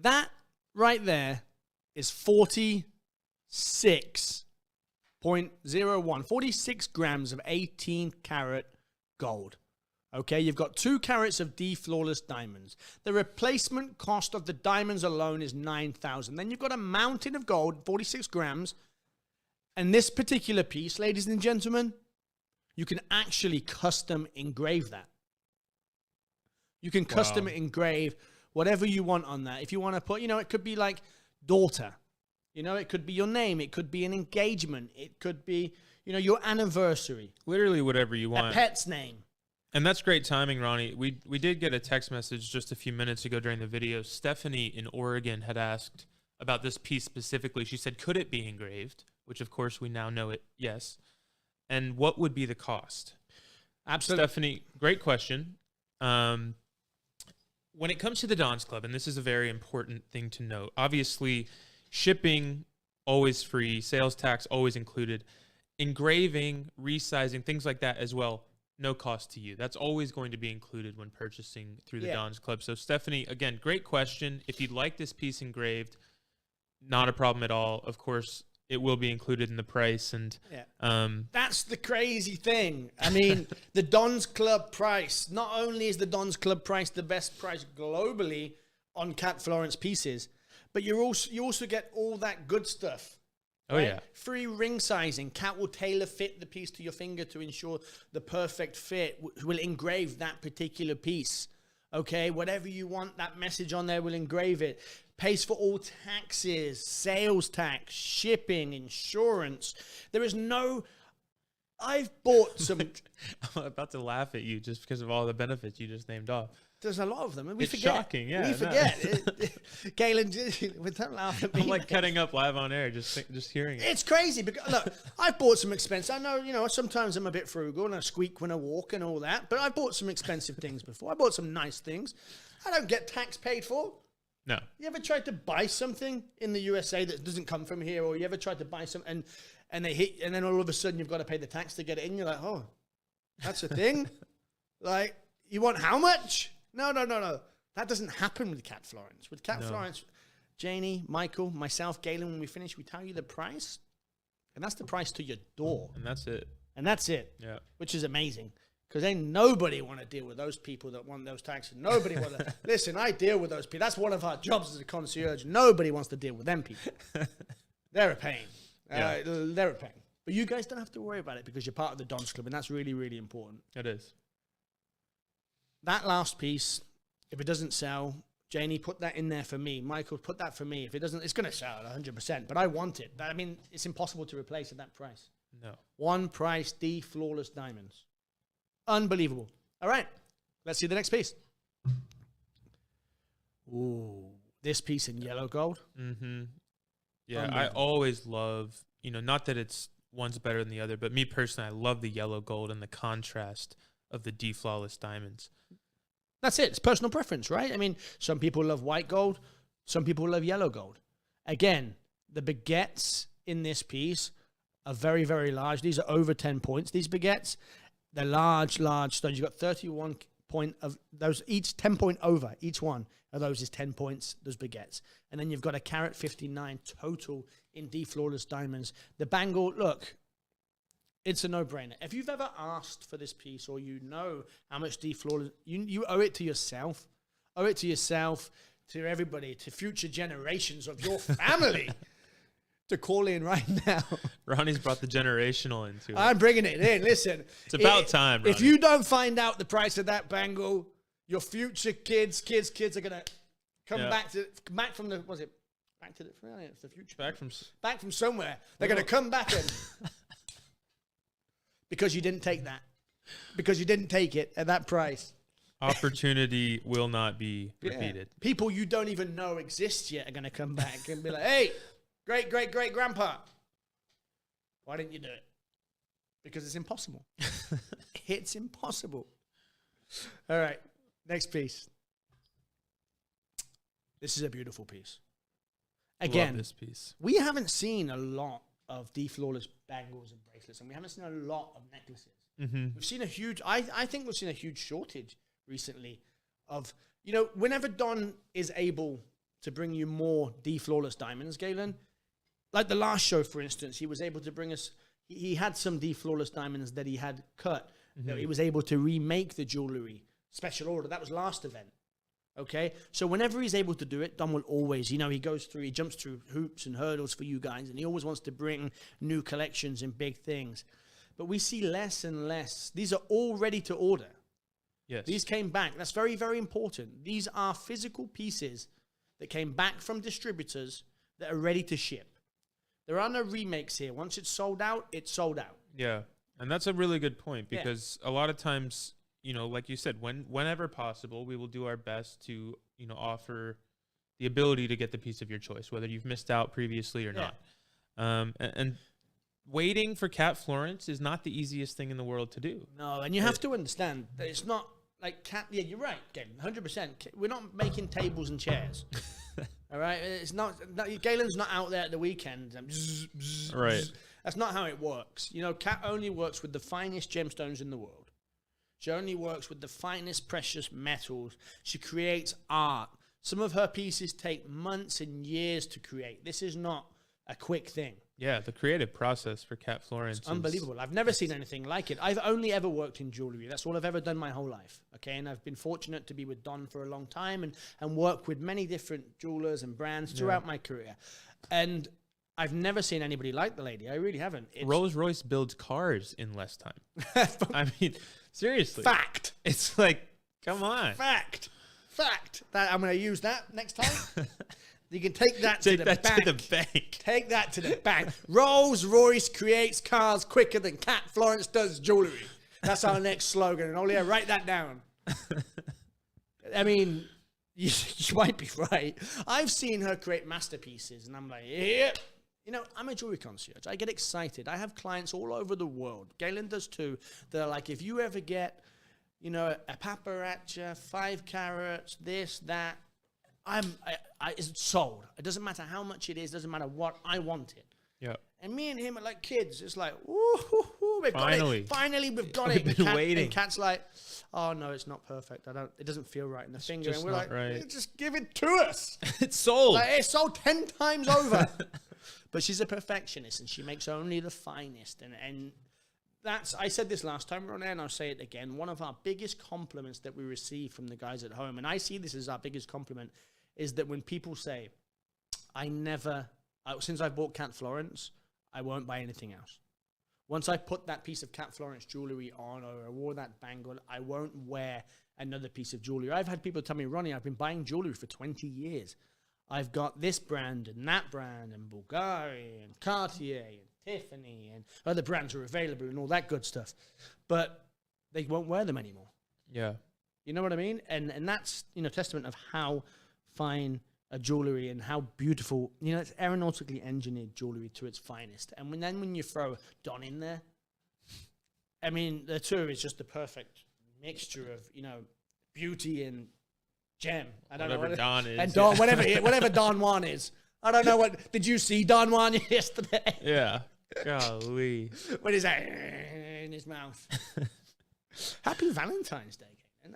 [SPEAKER 1] That right there is 46.01, 46 grams of 18 karat gold. Okay, you've got 2 carats of D flawless diamonds. The replacement cost of the diamonds alone is $9,000. Then you've got a mountain of gold, 46 grams. And this particular piece, ladies and gentlemen, you can actually custom engrave that. You can custom engrave whatever you want on that. If you want to put, it could be like daughter. It could be your name. It could be an engagement. It could be, your anniversary.
[SPEAKER 2] Literally whatever you want.
[SPEAKER 1] A pet's name.
[SPEAKER 2] And that's great timing, Ronnie. We did get a text message just a few minutes ago during the video. Stephanie in Oregon had asked about this piece specifically. She said, could it be engraved? Which, of course, we now know it, yes. And what would be the cost?
[SPEAKER 1] Absolutely.
[SPEAKER 2] Stephanie, great question. When it comes to the Don's Club, and this is a very important thing to note, obviously, shipping, always free, sales tax, always included, engraving, resizing, things like that as well, no cost to you. That's always going to be included when purchasing through the Don's Club. So, Stephanie, again, great question. If you'd like this piece engraved, not a problem at all. Of course, it will be included in the price. And
[SPEAKER 1] that's the crazy thing. I mean, the Don's Club price, not only is the Don's Club price the best price globally on Kat Florence pieces, but you also get all that good stuff.
[SPEAKER 2] Oh,
[SPEAKER 1] right?
[SPEAKER 2] yeah.
[SPEAKER 1] Free ring sizing. Kat will tailor fit the piece to your finger to ensure the perfect fit. Will engrave that particular piece. Okay, whatever you want, that message on there will engrave it. pays for all taxes, sales tax, shipping, insurance. There is no... I've bought some...
[SPEAKER 2] I'm about to laugh at you just because of all the benefits you just named off.
[SPEAKER 1] There's a lot of them. And
[SPEAKER 2] it's shocking, yeah.
[SPEAKER 1] We forget. Galen, don't laugh at me.
[SPEAKER 2] I'm like cutting up live on air, just hearing it.
[SPEAKER 1] It's crazy because, look, I've bought some expensive... I know, sometimes I'm a bit frugal and I squeak when I walk and all that, but I bought some expensive things before. I bought some nice things. I don't get tax paid for.
[SPEAKER 2] No.
[SPEAKER 1] You ever tried to buy something in the USA that doesn't come from here, or you ever tried to buy something and they hit, and then all of a sudden you've got to pay the tax to get it in? You're like, oh, that's a thing? Like, you want how much? No. That doesn't happen with Cat Florence. With Cat Florence, Janie, Michael, myself, Galen, when we finish, we tell you the price, and that's the price to your door.
[SPEAKER 2] And that's it.
[SPEAKER 1] Yeah. Which is amazing. Because ain't nobody want to deal with those people that want those taxes. Nobody want to. Listen, I deal with those people. That's one of our jobs as a concierge. Nobody wants to deal with them people. They're a pain. They're a pain. But you guys don't have to worry about it because you're part of the Dons Club, and that's really, really important.
[SPEAKER 2] It is.
[SPEAKER 1] That last piece, if it doesn't sell, Janie, put that in there for me. Michael, put that for me. If it doesn't, it's going to sell 100%. But I want it. I mean, it's impossible to replace at that price.
[SPEAKER 2] No.
[SPEAKER 1] One price, the flawless diamonds. Unbelievable. All right. Let's see the next piece. Ooh, this piece in yellow gold.
[SPEAKER 2] Mm-hmm. Yeah, I always love, not that it's one's better than the other, but me personally, I love the yellow gold and the contrast of the flawless diamonds.
[SPEAKER 1] That's it. It's personal preference, right? I mean, some people love white gold. Some people love yellow gold. Again, the baguettes in this piece are very, very large. These are over 10 points, these baguettes. They're large stones. You've got 31 point of those, each 10 point over. Each one of those is 10 points, those baguettes. And then you've got a carat 59 total in flawless diamonds. The bangle, look, it's a no-brainer. If you've ever asked for this piece or you know how much flawless, you owe it to yourself. Owe it to yourself, to everybody, to future generations of your family. To call in right now.
[SPEAKER 2] Ronnie's brought the generational into it.
[SPEAKER 1] I'm bringing it in. Listen.
[SPEAKER 2] It's about time, Ronnie.
[SPEAKER 1] If you don't find out the price of that bangle, your future kids are going to come back from the, was it? Back to the future. Back from somewhere. They're going to come back in. Because you didn't take that. Because you didn't take it at that price.
[SPEAKER 2] Opportunity will not be repeated.
[SPEAKER 1] People you don't even know exist yet are going to come back and be like, hey, great grandpa, why didn't you do it? Because it's impossible. It's impossible. All right, next piece. This is a beautiful piece. Again,
[SPEAKER 2] love this piece.
[SPEAKER 1] We haven't seen a lot of flawless bangles and bracelets, and we haven't seen a lot of necklaces. Mm-hmm. We've seen a huge, I think we've seen a huge shortage recently of, whenever Don is able to bring you more flawless diamonds, Galen, like the last show, for instance, he was able to bring us, he had some flawless diamonds that he had cut, that he was able to remake the jewelry, special order. That was last event. Okay? So whenever he's able to do it, Don will always, he jumps through hoops and hurdles for you guys, and he always wants to bring new collections and big things. But we see less and less. These are all ready to order.
[SPEAKER 2] Yes.
[SPEAKER 1] These came back. That's very, very important. These are physical pieces that came back from distributors that are ready to ship. There are no remakes here. Once it's sold out, it's sold out.
[SPEAKER 2] Yeah, and that's a really good point because a lot of times, like you said, whenever possible, we will do our best to, offer the ability to get the piece of your choice, whether you've missed out previously or not. And waiting for Cat Florence is not the easiest thing in the world to do.
[SPEAKER 1] No, and you have to understand that it's not like Cat. Yeah, you're right, Galen, 100%. We're not making tables and chairs. All right, it's not. Galen's not out there at the weekend.
[SPEAKER 2] Right.
[SPEAKER 1] That's not how it works. Cat only works with the finest gemstones in the world. She only works with the finest precious metals. She creates art. Some of her pieces take months and years to create. This is not a quick thing.
[SPEAKER 2] Yeah, the creative process for Cat Florence is
[SPEAKER 1] unbelievable. I've never seen anything like it. I've only ever worked in jewelry. That's all I've ever done my whole life. Okay, and I've been fortunate to be with Don for a long time and work with many different jewelers and brands throughout my career. And I've never seen anybody like the lady. I really haven't.
[SPEAKER 2] Rolls-Royce builds cars in less time. I mean, seriously.
[SPEAKER 1] Fact.
[SPEAKER 2] It's like, come on.
[SPEAKER 1] Fact. I'm going to use that next time. You can take that to the bank.
[SPEAKER 2] To the bank.
[SPEAKER 1] Take that to the bank. Rolls-Royce creates cars quicker than Cat Florence does jewelry. That's our next slogan. And Ollie, write that down. I mean, you might be right. I've seen her create masterpieces, and I'm like, yeah. You know, I'm a jewelry concierge. I get excited. I have clients all over the world. Galen does too. They're like, if you ever get, you know, a paparazzi, 5 carats, this, that, it's sold. It doesn't matter how much it is. Doesn't matter what. I want it.
[SPEAKER 2] Yeah.
[SPEAKER 1] And me and him are like kids. It's like, woo, we've got it. Finally, we've got it.
[SPEAKER 2] We've been waiting.
[SPEAKER 1] And Cat's like, oh no, it's not perfect. It doesn't feel right in the finger. And we're like,
[SPEAKER 2] right.
[SPEAKER 1] Just give it to us.
[SPEAKER 2] It's sold.
[SPEAKER 1] Like, it's sold 10 times over. But she's a perfectionist, and she makes only the finest. And that's, I said this last time, Ron, and I'll say it again. One of our biggest compliments that we receive from the guys at home, and I see this as our biggest compliment, is that when people say, since I've bought Cat Florence, I won't buy anything else. Once I put that piece of Cat Florence jewelry on, or I wore that bangle, I won't wear another piece of jewelry. I've had people tell me, Ronnie, I've been buying jewelry for 20 years. I've got this brand and that brand and Bulgari and Cartier and Tiffany and other brands are available and all that good stuff. But they won't wear them anymore.
[SPEAKER 2] Yeah.
[SPEAKER 1] You know what I mean? And that's, you know, testament of how fine a jewelry and how beautiful, you know, it's aeronautically engineered jewelry to its finest. And when you throw Don in there, I mean, the two is just the perfect mixture of, you know, beauty and gem. I don't know what
[SPEAKER 2] Don is.
[SPEAKER 1] And Don, whatever Don Juan is. I don't know what, did you see Don Juan yesterday?
[SPEAKER 2] Yeah. Golly.
[SPEAKER 1] What is that in his mouth? Happy Valentine's Day.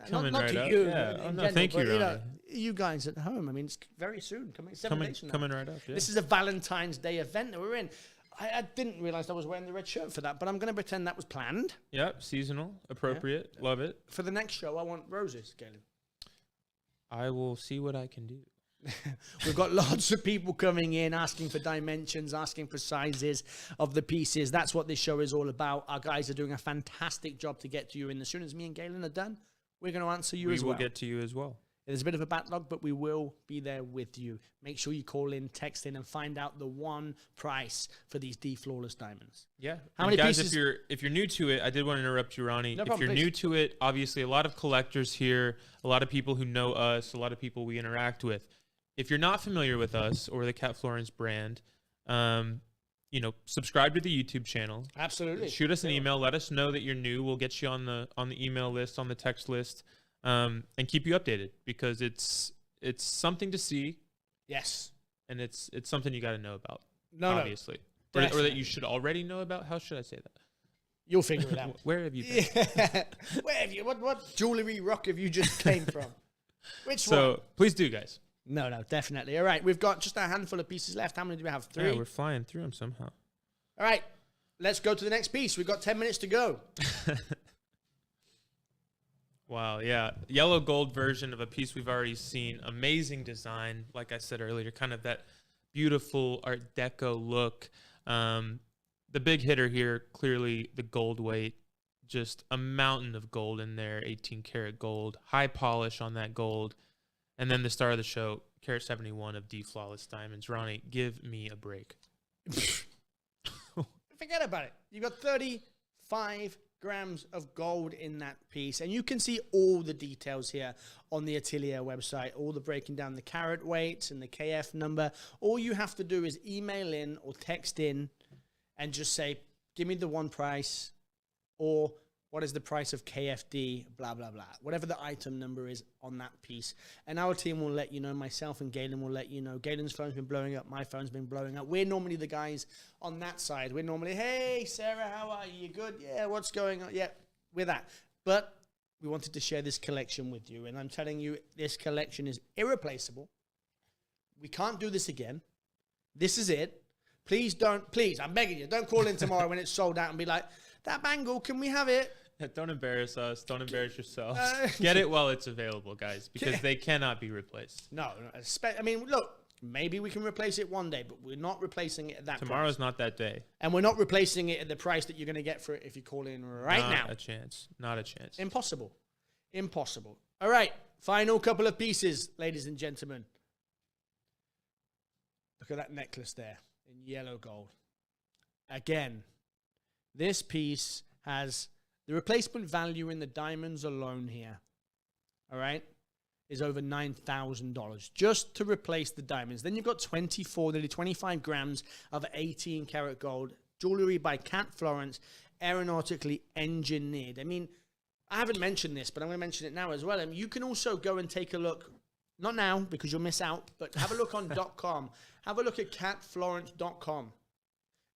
[SPEAKER 2] Coming
[SPEAKER 1] not
[SPEAKER 2] right
[SPEAKER 1] to
[SPEAKER 2] up.
[SPEAKER 1] you.
[SPEAKER 2] Yeah.
[SPEAKER 1] In
[SPEAKER 2] No, thank you,
[SPEAKER 1] but,
[SPEAKER 2] Ronnie.
[SPEAKER 1] you guys at home. I mean, it's very soon. Coming days from now.
[SPEAKER 2] Coming right up. Yeah.
[SPEAKER 1] This is a Valentine's Day event that we're in. I didn't realize I was wearing the red shirt for that, but I'm going to pretend that was planned.
[SPEAKER 2] Yep. Seasonal, appropriate.
[SPEAKER 1] Yeah.
[SPEAKER 2] Love it.
[SPEAKER 1] For the next show, I want roses, Galen.
[SPEAKER 2] I will see what I can do.
[SPEAKER 1] We've got lots of people coming in, asking for dimensions, asking for sizes of the pieces. That's what this show is all about. Our guys are doing a fantastic job to get to you. And as soon as me and Galen are done, we're going to answer you as well.
[SPEAKER 2] We will get to you as well.
[SPEAKER 1] There's a bit of a backlog, but we will be there with you. Make sure you call in, text in, and find out the one price for these D Flawless diamonds.
[SPEAKER 2] Yeah.
[SPEAKER 1] How many
[SPEAKER 2] guys,
[SPEAKER 1] pieces?
[SPEAKER 2] if you're new to it, I did want to interrupt you, Ronnie.
[SPEAKER 1] No
[SPEAKER 2] if
[SPEAKER 1] problem,
[SPEAKER 2] you're
[SPEAKER 1] please.
[SPEAKER 2] new to it, obviously a lot of collectors here, a lot of people who know us, a lot of people we interact with. If you're not familiar with us or the Cat Florence brand, you know, subscribe to the YouTube channel.
[SPEAKER 1] Absolutely.
[SPEAKER 2] Shoot us an email. Let us know that you're new. We'll get you on the email list, on the text list, and keep you updated because it's something to see.
[SPEAKER 1] Yes.
[SPEAKER 2] And it's something you got to know about.
[SPEAKER 1] No,
[SPEAKER 2] obviously. Or that you should already know about. How should I say that?
[SPEAKER 1] You'll figure it out.
[SPEAKER 2] Where have you been?
[SPEAKER 1] Yeah. Where have you? What jewelry rock have you just came from? Which one?
[SPEAKER 2] So please do, guys.
[SPEAKER 1] No, definitely. All right, we've got just a handful of pieces left. How many do we have? 3?
[SPEAKER 2] Yeah, we're flying through them somehow.
[SPEAKER 1] All right, let's go to the next piece. We've got 10 minutes to go.
[SPEAKER 2] Wow, yeah. Yellow gold version of a piece we've already seen. Amazing design. Like I said earlier, kind of that beautiful Art Deco look. The big hitter here, clearly the gold weight. Just a mountain of gold in there, 18 karat gold. High polish on that gold. And then the star of the show, carat 71 of D Flawless Diamonds. Ronnie, give me a break.
[SPEAKER 1] Forget about it. You've got 35 grams of gold in that piece. And you can see all the details here on the Atelier website, all the breaking down the carat weights and the KF number. All you have to do is email in or text in and just say, give me the one price, or what is the price of KFD, blah, blah, blah. Whatever the item number is on that piece. And our team will let you know. Myself and Galen will let you know. Galen's phone's been blowing up. My phone's been blowing up. We're normally the guys on that side. We're normally, hey, Sarah, how are you? You good? Yeah, what's going on? Yeah, we're that. But we wanted to share this collection with you. And I'm telling you, this collection is irreplaceable. We can't do this again. This is it. Please, I'm begging you, don't call in tomorrow when it's sold out and be like, that bangle, can we have it?
[SPEAKER 2] Don't embarrass us. Don't embarrass yourselves. Get it while it's available, guys, because they cannot be replaced.
[SPEAKER 1] No. I mean, look, maybe we can replace it one day, but we're not replacing it at that
[SPEAKER 2] Tomorrow's
[SPEAKER 1] price.
[SPEAKER 2] not that day.
[SPEAKER 1] And we're not replacing it at the price that you're going to get for it if you call in right now.
[SPEAKER 2] Not a chance. Not a chance.
[SPEAKER 1] Impossible. All right. Final couple of pieces, ladies and gentlemen. Look at that necklace there in yellow gold. Again, this piece has the replacement value in the diamonds alone here, all right, is over $9,000 just to replace the diamonds. Then you've got 24, nearly 25 grams of 18 karat gold jewelry by Cat Florence, aeronautically engineered. I mean, I haven't mentioned this, but I'm going to mention it now as well. I mean, you can also go and take a look, not now because you'll miss out, but have a look on .com. Have a look at catflorence.com,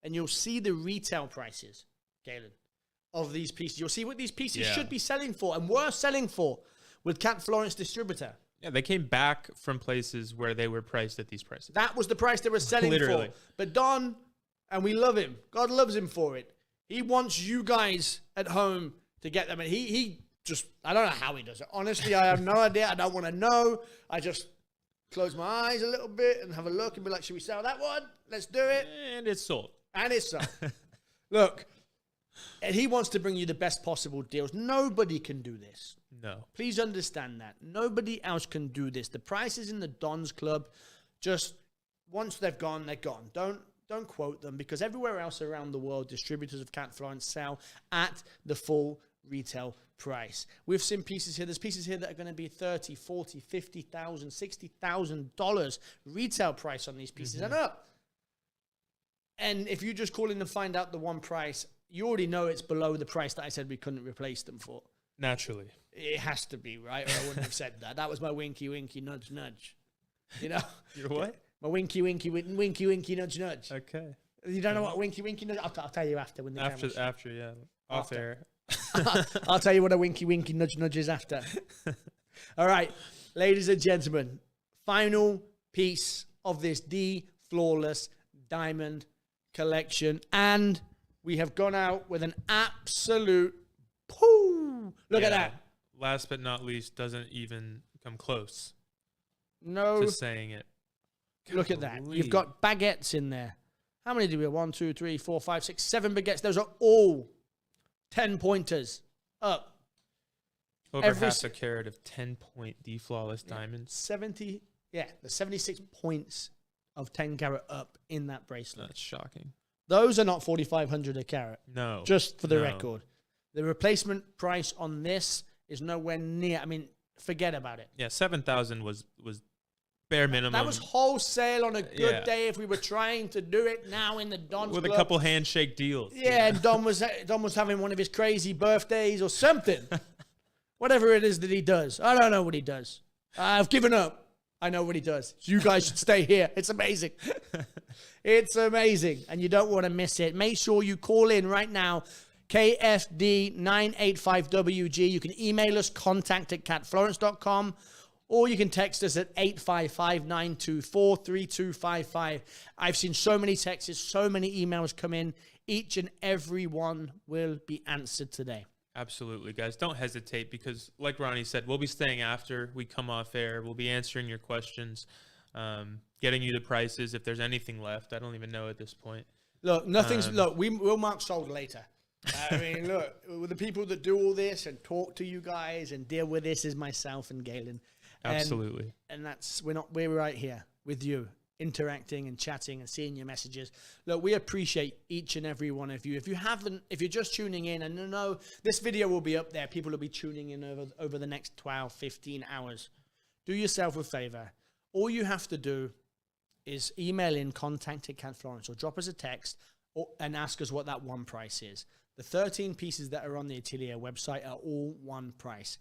[SPEAKER 1] and you'll see the retail prices, Galen, of these pieces. You'll see what these pieces should be selling for and were selling for with Cat Florence distributor.
[SPEAKER 2] Yeah, they came back from places where they were priced at these prices.
[SPEAKER 1] That was the price they were selling
[SPEAKER 2] Literally.
[SPEAKER 1] for. But Don, and we love him. God loves him for it. He wants you guys at home to get them. And he just, I don't know how he does it. Honestly, I have no idea. I don't want to know. I just close my eyes a little bit and have a look and be like, should we sell that one? Let's do it.
[SPEAKER 2] And it's sold.
[SPEAKER 1] And it's sold. Look, and he wants to bring you the best possible deals. Nobody can do this.
[SPEAKER 2] No.
[SPEAKER 1] Please understand that. Nobody else can do this. The prices in the Don's Club, just once they've gone, they're gone. Don't quote them, because everywhere else around the world, distributors of Cat Florence sell at the full retail price. We've seen pieces here. There's pieces here that are going to be $30,000, $40,000, $50,000, $60,000 retail price on these pieces and up. And if you just call in to find out the one price, you already know it's below the price that I said we couldn't replace them for.
[SPEAKER 2] Naturally.
[SPEAKER 1] It has to be, right? Or I wouldn't have said that. That was my winky, winky, nudge, nudge. You know?
[SPEAKER 2] Your what?
[SPEAKER 1] My winky, winky, winky, winky, nudge, nudge.
[SPEAKER 2] Okay.
[SPEAKER 1] You don't know what winky, winky, nudge? I'll tell you after when the camera's...
[SPEAKER 2] After, yeah. Off air.
[SPEAKER 1] I'll tell you what a winky, winky, nudge, nudge is after. All right, ladies and gentlemen, final piece of this Flawless Diamond collection, and we have gone out with an absolute poo. Look at that.
[SPEAKER 2] Last but not least, doesn't even come close
[SPEAKER 1] No.
[SPEAKER 2] to saying it.
[SPEAKER 1] Look at that. You've got baguettes in there. How many do we have? 1, 2, 3, 4, 5, 6, 7 baguettes. Those are all 10 pointers up.
[SPEAKER 2] Over half a carat of 10-point Flawless diamonds.
[SPEAKER 1] 70, the 76 points of 10 carat up in that bracelet.
[SPEAKER 2] That's shocking.
[SPEAKER 1] Those are not 4,500 a carat.
[SPEAKER 2] No.
[SPEAKER 1] Just for the record. The replacement price on this is nowhere near. I mean, forget about it.
[SPEAKER 2] Yeah, 7,000 was bare minimum.
[SPEAKER 1] That was wholesale on a good day if we were trying to do it now in the Don's
[SPEAKER 2] with
[SPEAKER 1] Club.
[SPEAKER 2] a couple handshake deals.
[SPEAKER 1] Yeah, and Don was having one of his crazy birthdays or something. Whatever it is that he does. I don't know what he does. I've given up. I know what he does. You guys should stay here. It's amazing. It's amazing. And you don't want to miss it. Make sure you call in right now. KFD985WG. You can email us, contact@catflorence.com, or you can text us at 855-924-3255. I've seen so many texts, so many emails come in. Each and every one will be answered today.
[SPEAKER 2] Absolutely, guys. Don't hesitate, because like Ronnie said, we'll be staying after we come off air. We'll be answering your questions, getting you the prices if there's anything left. I don't even know at this point.
[SPEAKER 1] Look, we'll mark sold later. I mean, look, with the people that do all this and talk to you guys and deal with this is myself and Galen.
[SPEAKER 2] Absolutely.
[SPEAKER 1] And that's, we're right here with you, interacting and chatting and seeing your messages. Look, we appreciate each and every one of you. If you're just tuning in, and no, this video will be up there. People will be tuning in over the next 12, 15 hours. Do yourself a favor. All you have to do is email in contact@catflorence or drop us a text and ask us what that one price is. The 13 pieces that are on the Atelier website are all one price.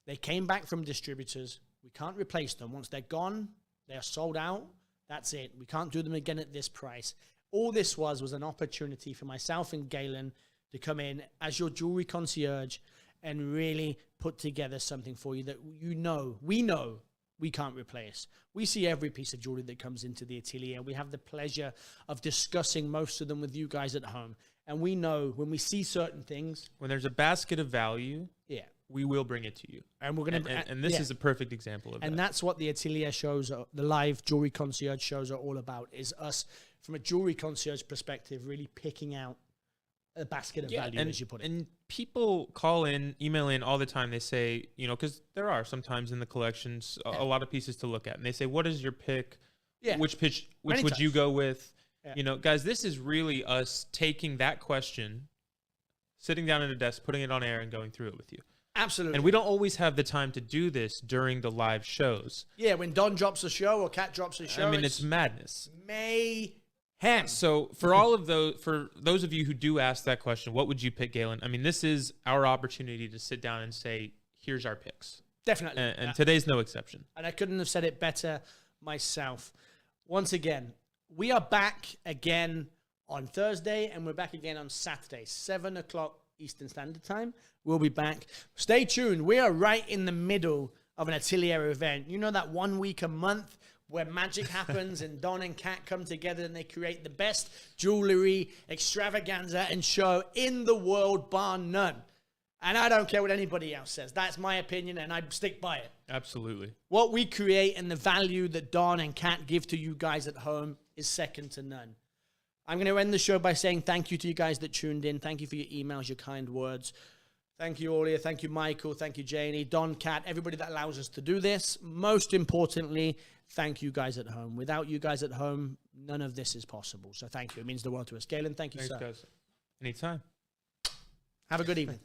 [SPEAKER 1] They came back from distributors. We can't replace them. Once they're gone, they are sold out. That's it. We can't do them again at this price. All this was an opportunity for myself and Galen to come in as your jewelry concierge and really put together something for you that we know we can't replace. We see every piece of jewelry that comes into the Atelier. We have the pleasure of discussing most of them with you guys at home. And we know when we see certain things,
[SPEAKER 2] when there's a basket of value, we will bring it to you.
[SPEAKER 1] And we're going to,
[SPEAKER 2] and this is a perfect example of that.
[SPEAKER 1] And that's what the Atelier shows, the live jewelry concierge shows are all about, is us from a jewelry concierge perspective, really picking out a basket of value, as you put it.
[SPEAKER 2] And people call in, email in all the time. They say, because there are sometimes in the collections a lot of pieces to look at. And they say, what is your pick?
[SPEAKER 1] Yeah.
[SPEAKER 2] Which
[SPEAKER 1] Many
[SPEAKER 2] would you
[SPEAKER 1] times.
[SPEAKER 2] go with?
[SPEAKER 1] Yeah.
[SPEAKER 2] You know, guys, this is really us taking that question, sitting down at a desk, putting it on air, and going through it with you.
[SPEAKER 1] Absolutely.
[SPEAKER 2] And we don't always have the time to do this during the live shows.
[SPEAKER 1] Yeah, when Don drops a show or Kat drops a show.
[SPEAKER 2] I mean, it's madness.
[SPEAKER 1] Mayhem.
[SPEAKER 2] So for those of you who do ask that question, what would you pick, Galen? I mean, this is our opportunity to sit down and say, here's our picks.
[SPEAKER 1] Definitely.
[SPEAKER 2] And today's no exception.
[SPEAKER 1] And I couldn't have said it better myself. Once again, we are back again on Thursday, and we're back again on Saturday, 7 o'clock Eastern Standard Time. We'll be back. Stay tuned. We are right in the middle of an Atelier event. You know that 1 week a month where magic happens and Don and Kat come together and they create the best jewelry, extravaganza, and show in the world, bar none. And I don't care what anybody else says. That's my opinion, and I stick by it.
[SPEAKER 2] Absolutely.
[SPEAKER 1] What we create and the value that Don and Kat give to you guys at home is second to none. I'm going to end the show by saying thank you to you guys that tuned in. Thank you for your emails, your kind words. Thank you, Aulia. Thank you, Michael. Thank you, Janie, Don, Kat, everybody that allows us to do this. Most importantly, thank you guys at home. Without you guys at home, none of this is possible. So thank you. It means the world to us. Galen, thank you,
[SPEAKER 2] Thanks,
[SPEAKER 1] sir.
[SPEAKER 2] guys. Anytime.
[SPEAKER 1] Have a good evening.